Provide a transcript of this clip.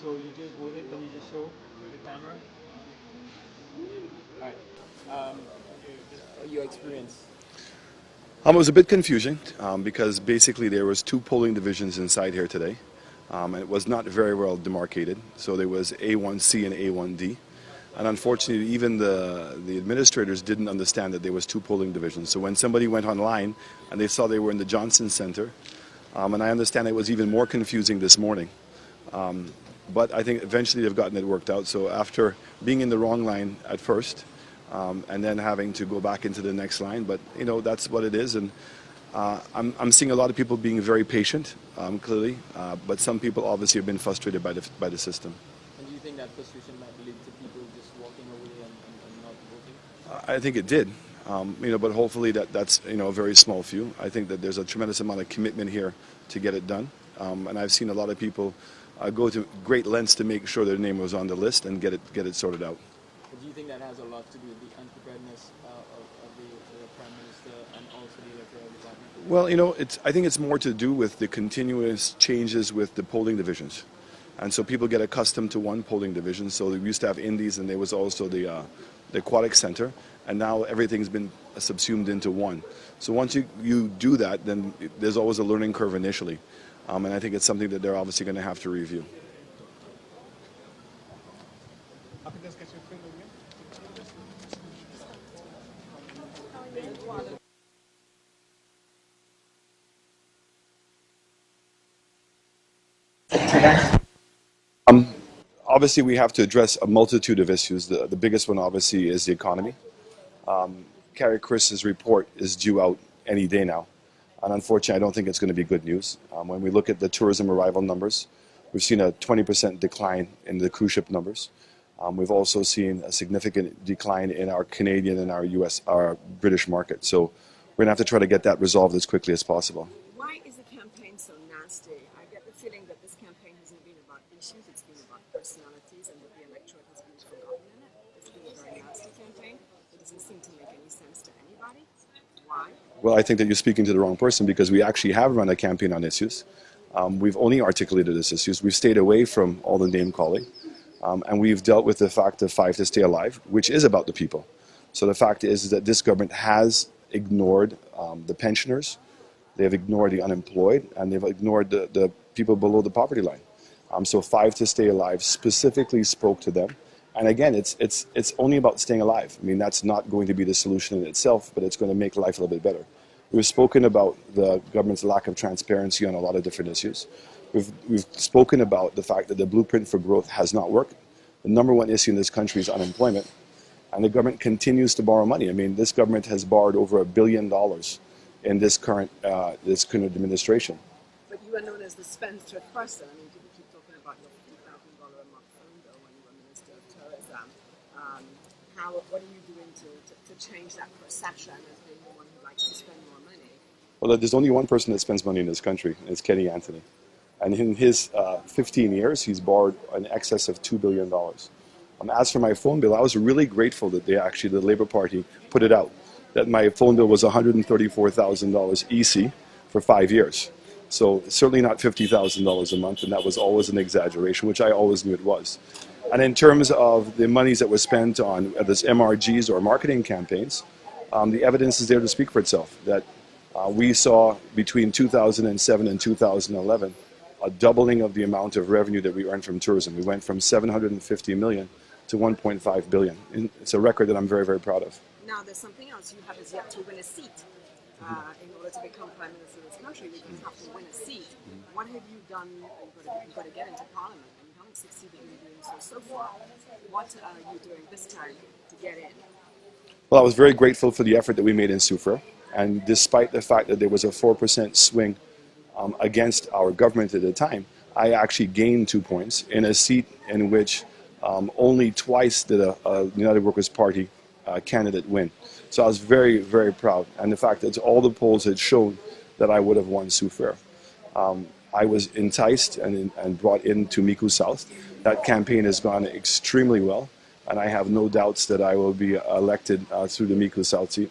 So you just voted. Can you just show the camera? All right. Your experience. It was a bit confusing because basically there was two polling divisions inside here today. And it was not very well demarcated. So there was A1C and A1D. And unfortunately, even the administrators didn't understand that there was two polling divisions. So when somebody went online and they saw they were in the Johnson Center, and I understand it was even more confusing this morning. But I think eventually they've gotten it worked out. So after being in the wrong line at first, and then having to go back into the next line, but that's what it is. And I'm seeing a lot of people being very patient, clearly, but some people obviously have been frustrated by the system. And do you think that frustration might lead to people just walking away and not voting? I think it did, but hopefully that's a very small few. I think that there's a tremendous amount of commitment here to get it done, and I've seen a lot of people go to great lengths to make sure their name was on the list and get it sorted out. But do you think that has a lot to do with the unpreparedness of the Prime Minister and also the Electoral Department? Well, I think it's more to do with the continuous changes with the polling divisions. And so people get accustomed to one polling division. So we used to have Indies and there was also the Aquatic Center. And now everything's been subsumed into one. So once you do that, then there's always a learning curve initially. And I think it's something that they're obviously going to have to review. Obviously, we have to address a multitude of issues. The biggest one, obviously, is the economy. Carrie Chris's report is due out any day now. And unfortunately, I don't think it's going to be good news. When we look at the tourism arrival numbers, we've seen a 20% decline in the cruise ship numbers. We've also seen a significant decline in our Canadian and our British market. So we're going to have to try to get that resolved as quickly as possible. Why is the campaign so nasty? I get the feeling that this campaign hasn't been about issues, it's been about personalities, and that the electorate has been forgotten in it. It's been a very nasty campaign. It doesn't seem to make any sense to anybody. Why? Well, I think that you're speaking to the wrong person because we actually have run a campaign on issues. We've only articulated these issues. We've stayed away from all the name calling. And we've dealt with the fact of 5 to stay alive, which is about the people. So the fact is that this government has ignored the pensioners, they have ignored the unemployed, and they've ignored the people below the poverty line. So 5 to stay alive specifically spoke to them. And again, it's only about staying alive. I mean, that's not going to be the solution in itself, but it's going to make life a little bit better. We've spoken about the government's lack of transparency on a lot of different issues. We've spoken about the fact that the blueprint for growth has not worked. The number one issue in this country is unemployment, and the government continues to borrow money. I mean, this government has borrowed over $1 billion in this current administration. But you are known as the spendthrift person. I mean, people keep talking about your $50,000 a month phone bill when you were Minister of Tourism. What are you doing to change that perception as being the one who likes to spend more money? Well, there's only one person that spends money in this country, and it's Kenny Anthony. And in his 15 years, he's borrowed in excess of $2 billion. As for my phone bill, I was really grateful that the Labour Party put it out, that my phone bill was $134,000 EC for 5 years. So certainly not $50,000 a month, and that was always an exaggeration, which I always knew it was. And in terms of the monies that were spent on this MRGs or marketing campaigns, the evidence is there to speak for itself, that we saw between 2007 and 2011 a doubling of the amount of revenue that we earned from tourism. We went from $750 million to $1.5 billion. And it's a record that I'm very, very proud of. Now, there's something else. You have yet to win a seat. In order to become Prime Minister of this country, you have to win a seat. What have you done? You've got to get into Parliament, and you haven't succeeded in doing so far. What are you doing this time to get in? Well, I was very grateful for the effort that we made in Soufrière. And despite the fact that there was a 4% swing against our government at the time, I actually gained 2 points in a seat in which Only twice did a United Workers' Party candidate win. So I was very, very proud. And the fact that all the polls had shown that I would have won Soufrière. I was enticed and brought into Micoud South. That campaign has gone extremely well, and I have no doubts that I will be elected through the Micoud South seat.